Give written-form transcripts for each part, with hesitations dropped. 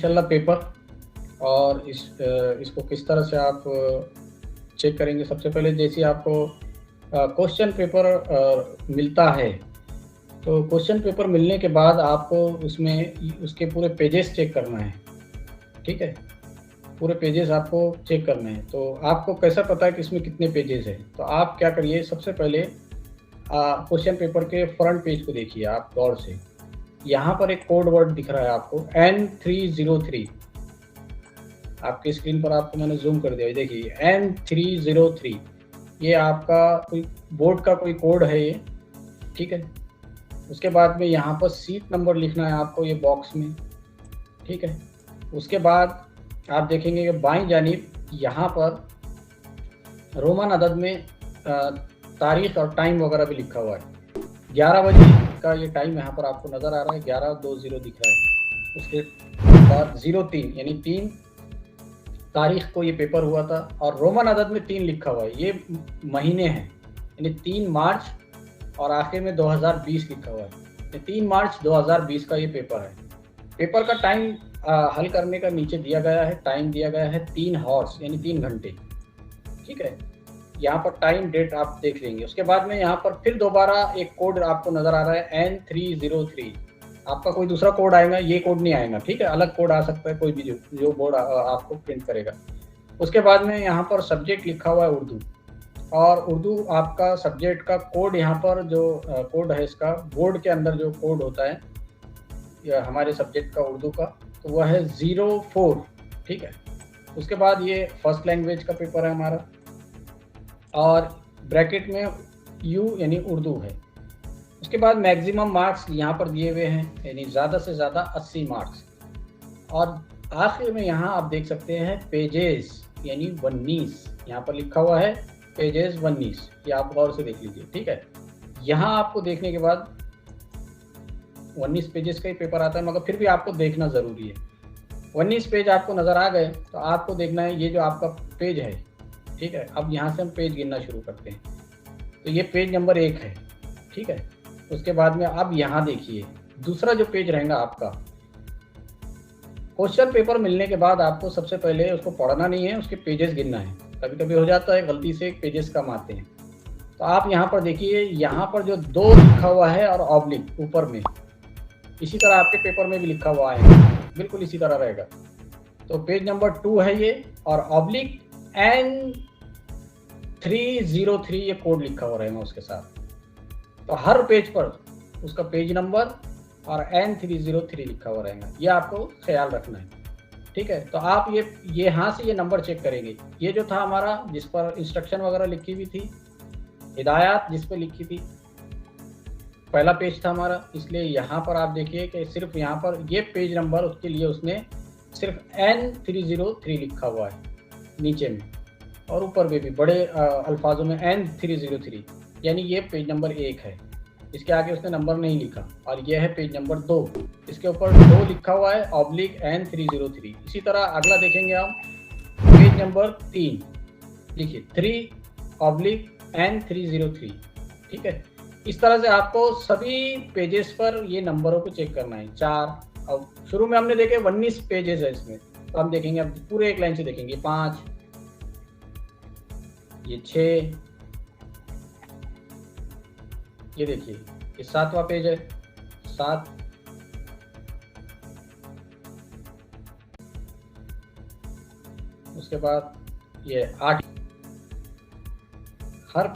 इंशाल्लाह पेपर और इसको किस तरह से आप चेक करेंगे। सबसे पहले जैसे आपको क्वेश्चन पेपर मिलता है, तो क्वेश्चन पेपर मिलने के बाद आपको उसमें उसके पूरे पेजेस चेक करना है। ठीक है, पूरे पेजेस आपको चेक करने हैं। तो आपको कैसा पता है कि इसमें कितने पेजेस हैं? तो आप क्या करिए, सबसे पहले क्वेश्चन पेपर के फ्रंट पेज को देखिए आप गौर से। यहाँ पर एक कोड वर्ड दिख रहा है आपको N303। आपकी स्क्रीन पर आपको मैंने जूम कर दिया, देखिए N303। ये आपका कोई बोर्ड का कोई कोड है ये। ठीक है, उसके बाद में यहाँ पर सीट नंबर लिखना है आपको ये बॉक्स में। ठीक है, उसके बाद आप देखेंगे कि बाईं जानिब यहाँ पर रोमन अदद में तारीख और टाइम वगैरह भी लिखा हुआ है। 11 बजे का ये टाइम यहाँ पर आपको नज़र आ रहा है, 11:20 दिख रहा है। उसके बाद 03 यानी 3 तारीख को ये पेपर हुआ था, और रोमन अदद में 3 लिखा हुआ है। ये महीने हैं, यानी 3 मार्च और आखिर में 2020 लिखा हुआ है। 3 मार्च 2020 का ये पेपर है। पेपर का टाइम हल करने का नीचे दिया गया है, टाइम दिया गया है 3 हॉर्स यानी 3 घंटे। ठीक है, यहाँ पर टाइम डेट आप देख लेंगे। उसके बाद में यहाँ पर फिर दोबारा एक कोड आपको नज़र आ रहा है N303। आपका कोई दूसरा कोड आएगा, ये कोड नहीं आएगा। ठीक है, अलग कोड आ सकता है, कोई भी जो बोर्ड आपको प्रिंट करेगा। उसके बाद में यहाँ पर सब्जेक्ट लिखा हुआ है उर्दू, और उर्दू आपका सब्जेक्ट का कोड यहाँ पर जो कोड है इसका बोर्ड के अंदर जो कोड होता है या हमारे सब्जेक्ट का उर्दू का, तो वह है 04। ठीक है, उसके बाद ये फर्स्ट लैंग्वेज का पेपर है हमारा, और ब्रैकेट में यू यानी उर्दू है। उसके बाद मैक्सिमम मार्क्स यहाँ पर दिए हुए हैं, यानी ज़्यादा से ज़्यादा 80 मार्क्स। और आखिर में यहाँ आप देख सकते हैं पेजेस यानी 19 यहाँ पर लिखा हुआ है, पेजेस 19। ये आप गौर से देख लीजिए। ठीक है, यहाँ आपको देखने के बाद 19 पेजेस का ही पेपर आता है, मगर फिर भी आपको देखना ज़रूरी है। 19 पेज आपको नज़र आ गए तो आपको देखना है ये जो आपका पेज है। ठीक है, अब यहाँ से हम पेज गिनना शुरू करते हैं। तो ये पेज नंबर 1 है। ठीक है, उसके बाद में अब यहाँ देखिए दूसरा जो पेज रहेगा आपका, क्वेश्चन पेपर मिलने के बाद आपको सबसे पहले उसको पढ़ना नहीं है, उसके पेजेस गिनना है। कभी कभी हो जाता है गलती से पेजेस कम आते हैं। तो आप यहाँ पर देखिए, यहाँ पर जो 2 लिखा हुआ है और ऑब्लिक ऊपर में, इसी तरह आपके पेपर में भी लिखा हुआ है, बिल्कुल इसी तरह रहेगा। तो पेज नंबर 2 है ये, और ऑब्लिक N303 ये कोड लिखा हुआ रहेगा उसके साथ। तो हर पेज पर उसका पेज नंबर और N303 लिखा हुआ रहेगा, ये आपको ख्याल रखना है। ठीक है, तो आप ये यहाँ से ये नंबर चेक करेंगे। ये जो था हमारा जिस पर इंस्ट्रक्शन वगैरह लिखी हुई थी, हिदायत जिस पर लिखी थी, पहला पेज था हमारा, इसलिए यहाँ पर आप देखिए कि सिर्फ यहाँ पर ये पेज नंबर उसके लिए उसने सिर्फ N303 लिखा हुआ है नीचे में, और ऊपर में भी बड़े अल्फाजों में N303, यानी ये पेज नंबर 1 है। इसके आगे उसने नंबर नहीं लिखा। और ये है पेज नंबर 2, इसके ऊपर 2 लिखा हुआ है ऑब्लिक N303। इसी तरह अगला देखेंगे हम, पेज नंबर 3 लिखिए 3 ऑब्लिक N303। ठीक है, इस तरह से आपको सभी पेजेस पर ये नंबरों को चेक करना है। 4, अब शुरू में हमने देखे 19 पेजेस है इसमें, तो हम देखेंगे अब पूरे एक लाइन से देखेंगे। 5, ये 6, ये देखिए ये 7वां पेज है, 7, उसके बाद ये 8, हर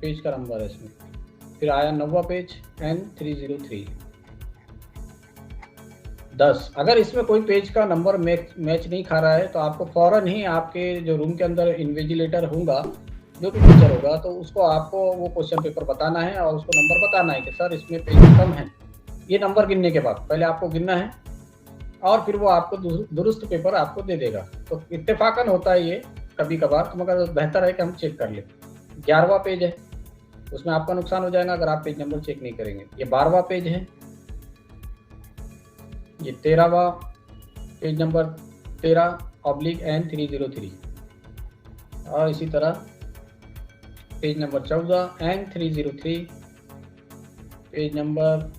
पेज का नंबर है इसमें। फिर आया 9वां पेज N303, 10। अगर इसमें कोई पेज का नंबर मैच नहीं खा रहा है तो आपको फौरन ही आपके जो रूम के अंदर इन्विजिलेटर होगा, जो भी टीचर होगा, तो उसको आपको वो क्वेश्चन पेपर बताना है और उसको नंबर बताना है कि सर इसमें पेज कम है। ये नंबर गिनने के बाद पहले आपको गिनना है, और फिर वो आपको दुरुस्त पेपर आपको दे देगा। तो इत्तेफाकन होता है ये कभी कभार, तो मगर बेहतर है कि हम चेक कर लें। 11वां पेज है, उसमें आपका नुकसान हो जाएगा अगर आप पेज नंबर चेक नहीं करेंगे। ये 12वां पेज है, ये 13वां पेज नंबर 13 ऑब्लिक N303, और इसी तरह page number 14 N303, page number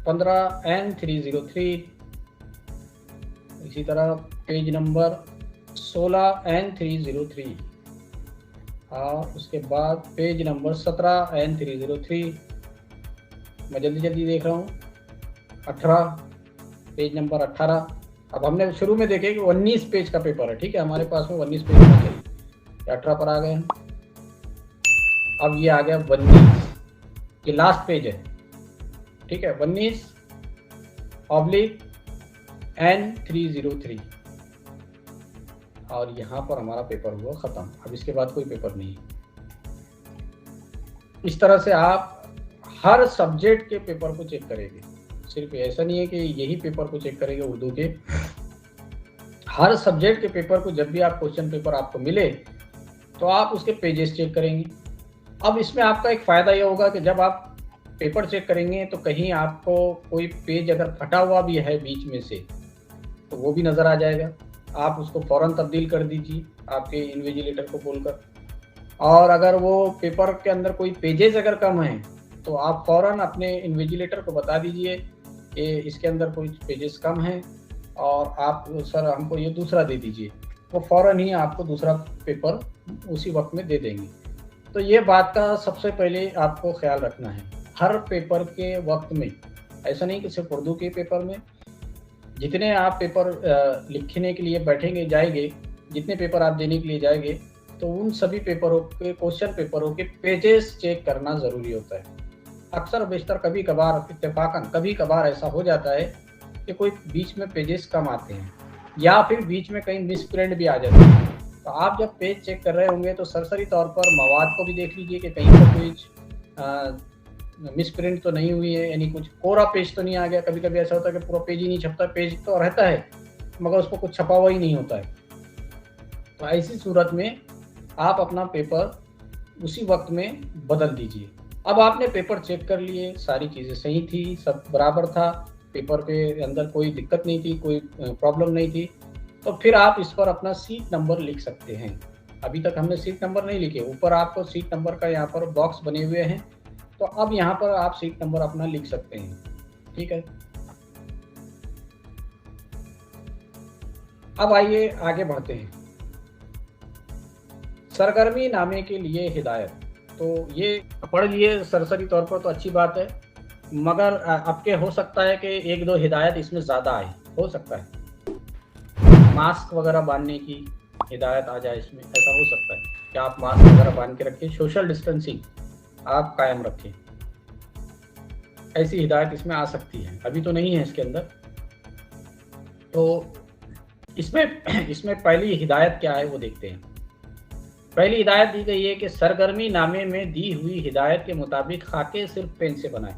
15 N303, इसी तरह पेज नंबर 16N303 और उसके बाद पेज नंबर 17N303, मैं जल्दी देख रहा हूँ, 18, पेज नंबर 18। अब हमने शुरू में देखे कि 19 पेज का पेपर है, ठीक है, हमारे पास में 19 पेज होना चाहिए, 18 पर आ गए हैं। अब ये आ गया 19, ये लास्ट पेज है, ठीक है, 19/N303 और यहाँ पर हमारा पेपर हुआ खत्म। अब इसके बाद कोई पेपर नहीं। इस तरह से आप हर सब्जेक्ट के पेपर को चेक करेंगे, सिर्फ ऐसा नहीं है कि यही पेपर को चेक करेंगे उर्दू के, हर सब्जेक्ट के पेपर को जब भी आप क्वेश्चन पेपर आपको मिले तो आप उसके पेजेस चेक करेंगे। अब इसमें आपका एक फ़ायदा ये होगा कि जब आप पेपर चेक करेंगे तो कहीं आपको कोई पेज अगर फटा हुआ भी है बीच में से तो वो भी नज़र आ जाएगा, आप उसको फ़ौरन तब्दील कर दीजिए आपके इन्विजिलेटर को बोलकर। और अगर वो पेपर के अंदर कोई पेजेस अगर कम हैं तो आप फ़ौरन अपने इन्विजिलेटर को बता दीजिए कि इसके अंदर कोई पेजेस कम हैं और आप सर हमको ये दूसरा दे दीजिए, वो फ़ौरन ही आपको दूसरा पेपर उसी वक्त में दे देंगे। तो ये बात का सबसे पहले आपको ख्याल रखना है हर पेपर के वक्त में, ऐसा नहीं कि सिर्फ उर्दू के पेपर में, जितने आप पेपर लिखने के लिए बैठेंगे जाएंगे, जितने पेपर आप देने के लिए जाएंगे तो उन सभी पेपरों के क्वेश्चन पेपरों के पेजेस चेक करना ज़रूरी होता है। अक्सर बेशतर कभी कभार इत्तेफाकन कभी कभार ऐसा हो जाता है कि कोई बीच में पेजेस कम आते हैं या फिर बीच में कहीं मिस प्रिंट भी आ जाते हैं। तो आप जब पेज चेक कर रहे होंगे तो सरसरी तौर पर मवाद को भी देख लीजिए कि कहीं पर कोई मिस प्रिंट तो नहीं हुई है, यानी कुछ कोरा पेज तो नहीं आ गया। कभी कभी ऐसा होता है कि पूरा पेज ही नहीं छपता, पेज तो रहता है मगर उसको कुछ छपा हुआ ही नहीं होता है। तो ऐसी सूरत में आप अपना पेपर उसी वक्त में बदल दीजिए। अब आपने पेपर चेक कर लिए, सारी चीज़ें सही थी, सब बराबर था, पेपर के अंदर कोई दिक्कत नहीं थी, कोई प्रॉब्लम नहीं थी, तो फिर आप इस पर अपना सीट नंबर लिख सकते हैं। अभी तक हमने सीट नंबर नहीं लिखे, ऊपर आपको सीट नंबर का यहाँ पर बॉक्स बने हुए हैं, तो अब यहाँ पर आप सीट नंबर अपना लिख सकते हैं, ठीक है। अब आइए आगे बढ़ते हैं। सरगर्मी नामे के लिए हिदायत, तो ये पढ़ लिए सरसरी तौर पर तो अच्छी बात है, मगर आपके हो सकता है कि एक दो हिदायत इसमें ज़्यादा आए, हो सकता है मास्क वगैरह बांधने की हिदायत आ जाए इसमें, ऐसा हो सकता है कि आप मास्क वगैरह बांध के रखें, सोशल डिस्टेंसिंग आप कायम रखें, ऐसी हिदायत इसमें आ सकती है। अभी तो नहीं है इसके अंदर। तो इसमें पहली हिदायत क्या है वो देखते हैं। पहली हिदायत दी गई है कि सरगर्मी नामे में दी हुई हिदायत के मुताबिक खाके सिर्फ पेन से बनाएं।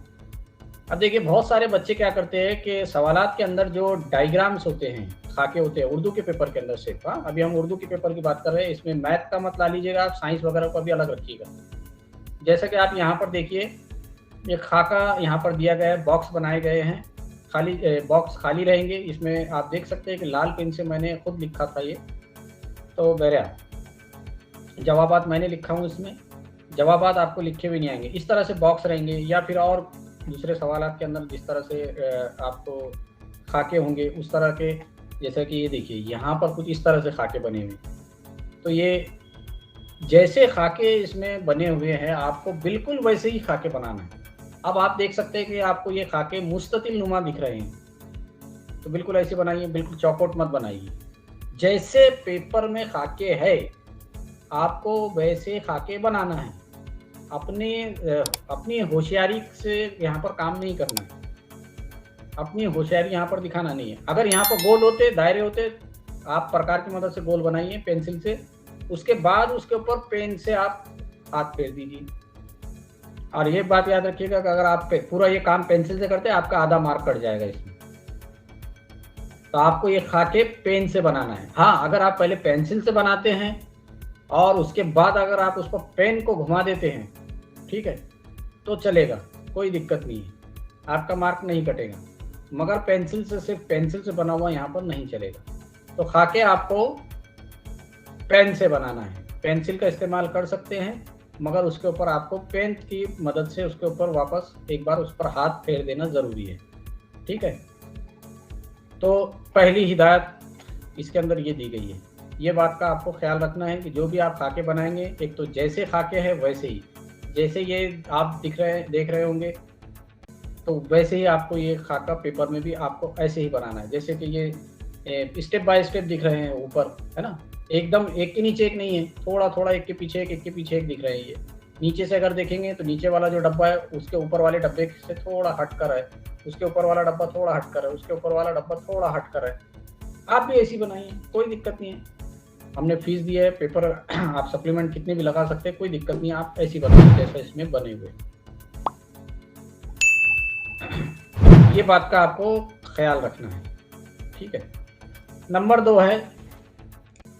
अब देखिए बहुत सारे बच्चे क्या करते हैं कि सवालात के अंदर जो डायग्राम्स होते हैं, खाके होते हैं, उर्दू के पेपर के अंदर सिर्फ, हाँ अभी हम उर्दू के पेपर की बात कर रहे हैं, इसमें मैथ का मत ला लीजिएगा आप, साइंस वगैरह को भी अलग रखिएगा। जैसा कि आप यहाँ पर देखिए, ये खाका यहाँ पर दिया गया है, बॉक्स बनाए गए हैं, खाली बॉक्स खाली रहेंगे। इसमें आप देख सकते हैं कि लाल पेन से मैंने खुद लिखा था ये, तो बहरहाल जवाबात मैंने लिखा हूँ, इसमें जवाबात आपको लिखे भी नहीं आएंगे, इस तरह से बॉक्स रहेंगे। या फिर और दूसरे सवालात के अंदर जिस तरह से आपको खाके होंगे उस तरह के, जैसा कि ये देखिए यहाँ पर कुछ इस तरह से खाके बने हुए, तो ये जैसे खाके इसमें बने हुए हैं आपको बिल्कुल वैसे ही खाके बनाना है। अब आप देख सकते हैं कि आपको ये खाके मुस्ततिल नुमा दिख रहे हैं, तो बिल्कुल ऐसे बनाइए, बिल्कुल चौकोट मत बनाइए। जैसे पेपर में खाके है आपको वैसे खाके बनाना है, अपनी होशियारी से यहाँ पर काम नहीं करना है, अपनी होशियारी यहाँ पर दिखाना नहीं है। अगर यहाँ पर गोल होते, दायरे होते, आप प्रकार की मदद से गोल बनाइए पेंसिल से, उसके बाद उसके ऊपर पेन से आप हाथ फेर दीजिए। और ये बात याद रखिएगा कि अगर आप पूरा ये काम पेंसिल से करते हैं आपका आधा मार्क कट जाएगा इसमें, तो आपको ये खाके पेन से बनाना है। हाँ, अगर आप पहले पेंसिल से बनाते हैं और उसके बाद अगर आप उस पर पेन को घुमा देते हैं, ठीक है, तो चलेगा, कोई दिक्कत नहीं है, आपका मार्क नहीं कटेगा। मगर पेंसिल से, सिर्फ पेंसिल से बना हुआ यहाँ पर नहीं चलेगा। तो खाके आपको पेन से बनाना है, पेंसिल का इस्तेमाल कर सकते हैं मगर उसके ऊपर आपको पेन की मदद से उसके ऊपर वापस एक बार उस पर हाथ फेर देना ज़रूरी है, ठीक है। तो पहली हिदायत इसके अंदर ये दी गई है। ये बात का आपको ख्याल रखना है कि जो भी आप खाके बनाएँगे, एक तो जैसे खाके है वैसे ही, जैसे ये आप देख रहे होंगे, तो वैसे ही आपको ये खाका पेपर में भी आपको ऐसे ही बनाना है। जैसे कि ये स्टेप बाय स्टेप दिख रहे हैं ऊपर, है ना? एकदम एक के नीचे एक नहीं है, थोड़ा-थोड़ा एक के पीछे एक के पीछे एक दिख रहे हैं ये। नीचे से अगर देखेंगे तो नीचे वाला जो डब्बा है उसके ऊपर वाले डब्बे से थोड़ा हटकर है, उसके ऊपर वाला डब्बा थोड़ा हटकर है, उसके ऊपर वाला डब्बा थोड़ा हटकर है। आप भी ऐसे ही बनाइए, कोई दिक्कत नहीं है। हमने फीस दी है, पेपर आप सप्लीमेंट कितने भी लगा सकते हैं, कोई दिक्कत नहीं है, आप ऐसे ही बनाइए जैसा इसमें बने हुए। ये बात का आपको ख्याल रखना है, ठीक है। नंबर 2 है,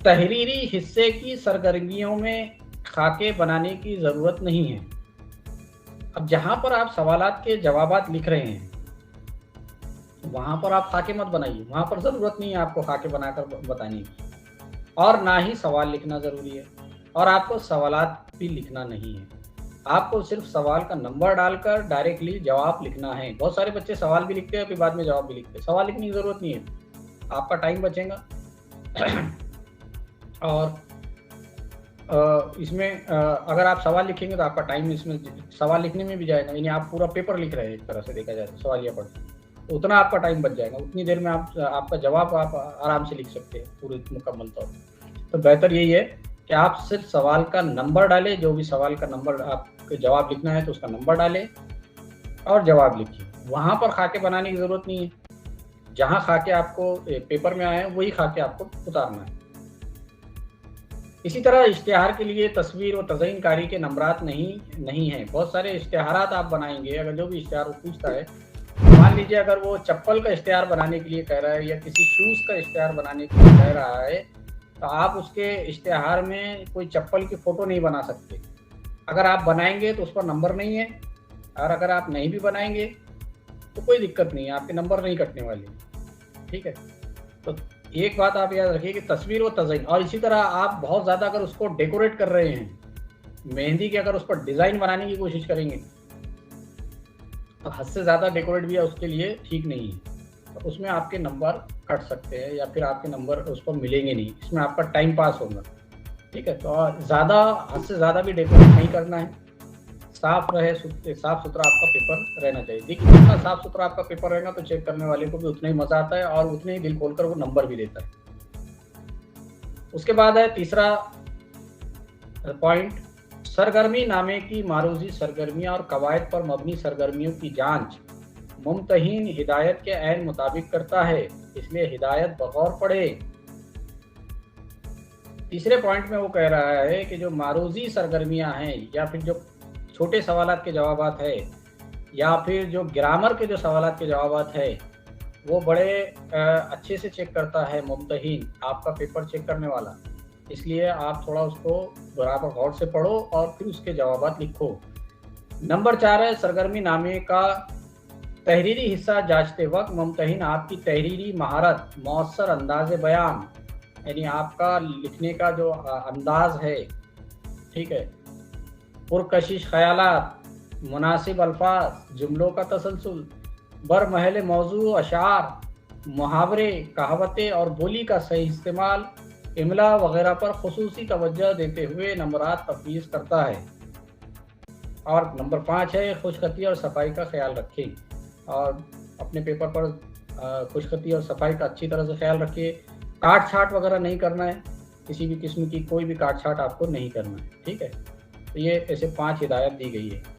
तहरीरी हिस्से की सरगर्मियों में खाके बनाने की ज़रूरत नहीं है। अब जहाँ पर आप सवालात के जवाबात लिख रहे हैं, वहाँ पर आप खाके मत बनाइए, वहाँ पर ज़रूरत नहीं है आपको खाके बनाकर बताने की। और ना ही सवाल लिखना ज़रूरी है, और आपको सवालात भी लिखना नहीं है। आपको सिर्फ सवाल का नंबर डालकर डायरेक्टली जवाब लिखना है। बहुत सारे बच्चे सवाल भी लिखते हैं, फिर बाद में जवाब भी लिखते हैं। सवाल लिखने की ज़रूरत नहीं है, आपका टाइम बचेगा। और इसमें अगर आप सवाल लिखेंगे तो आपका टाइम इसमें सवाल लिखने में भी जाएगा, यानी आप पूरा पेपर लिख रहे हैं एक तरह से देखा जाए तो सवालिया पढ़ के, तो उतना आपका टाइम बच जाएगा। उतनी देर में आप आपका जवाब आप आराम से लिख सकते हैं पूरे मुकम्मल तौर पर। तो बेहतर यही है कि आप सिर्फ सवाल का नंबर डालें, जो भी सवाल का नंबर आपको जवाब लिखना है तो उसका नंबर डालें और जवाब लिखिए। वहाँ पर खाके बनाने की ज़रूरत नहीं है, जहाँ खाके आपको पेपर में आए वही खाके आपको उतारना है। इसी तरह इश्तिहार के लिए तस्वीर और तज़यीनकारी के नंबरात नहीं है। बहुत सारे इश्तिहारात आप बनाएंगे, अगर जो भी इश्तिहार वो पूछता है, मान लीजिए अगर वो चप्पल का इश्तिहार बनाने के लिए कह रहा है या किसी शूज़ का इश्तिहार बनाने के लिए कह रहा है, तो आप उसके इश्तिहार में कोई चप्पल की फ़ोटो नहीं बना सकते। अगर आप बनाएंगे तो उस पर नंबर नहीं है, और अगर आप नहीं भी बनाएंगे तो कोई दिक्कत नहीं है, आपके नंबर नहीं कटने वाले, ठीक है। तो एक बात आप याद रखिए कि तस्वीर और तज़यीन, और इसी तरह आप बहुत ज़्यादा अगर उसको डेकोरेट कर रहे हैं, मेहंदी के अगर उस पर डिज़ाइन बनाने की कोशिश करेंगे, तो हद से ज़्यादा डेकोरेट भी उसके लिए ठीक नहीं है। तो उसमें आपके नंबर कट सकते हैं या फिर आपके नंबर उस पर मिलेंगे नहीं, इसमें आपका टाइम पास होगा, ठीक है। तो ज़्यादा हद से ज़्यादा भी डेकोरेट नहीं करना है, साफ सुथरा आपका पेपर रहना चाहिए। देखिए जितना साफ सुथरा आपका पेपर रहेगा तो चेक करने वाले को भी उतना ही मज़ा आता है और उतने ही दिल खोलकर वो नंबर भी देता है। उसके बाद है तीसरा पॉइंट, सरगर्मी नामे की मारूजी सरगर्मियाँ और कवायद पर मबनी सरगर्मियों की जांच मुमतहिन हिदायत के ऐन मुताबिक करता है, इसलिए हिदायत बगौर पढ़े। तीसरे पॉइंट में वो कह रहा है कि जो मारूजी सरगर्मियाँ हैं या फिर जो छोटे सवालात के जवाबात है या फिर जो ग्रामर के जो सवालात के जवाबात है, वो बड़े अच्छे से चेक करता है मुमतहिन, आपका पेपर चेक करने वाला। इसलिए आप थोड़ा उसको बराबर गौर से पढ़ो और फिर उसके जवाबात लिखो। नंबर 4 है, सरगर्मी नामे का तहरीरी हिस्सा जांचते वक्त मुमतहिन आपकी तहरीरी महारत, मौसर अंदाज़ बयान, यानी आपका लिखने का जो अंदाज है, ठीक है, पुरकशिश ख़यालात, मुनासिब अल्फाज, जुमलों का तसलसल, बरमहल मौजू अशार, मुहावरे, कहावतें और बोली का सही इस्तेमाल, इमला वगैरह पर खुसूसी तवज्जो देते हुए नंबरात तफवीज़ करता है। और नंबर 5 है, खुशखती और सफाई का ख्याल रखें, और अपने पेपर पर खुशखती और सफाई का अच्छी तरह से ख्याल रखिए। काट छाट वगैरह नहीं करना है, किसी भी किस्म की कोई भी काट छाट आपको नहीं करना है, ठीक है। तो ये ऐसे 5 हिदायत दी गई है।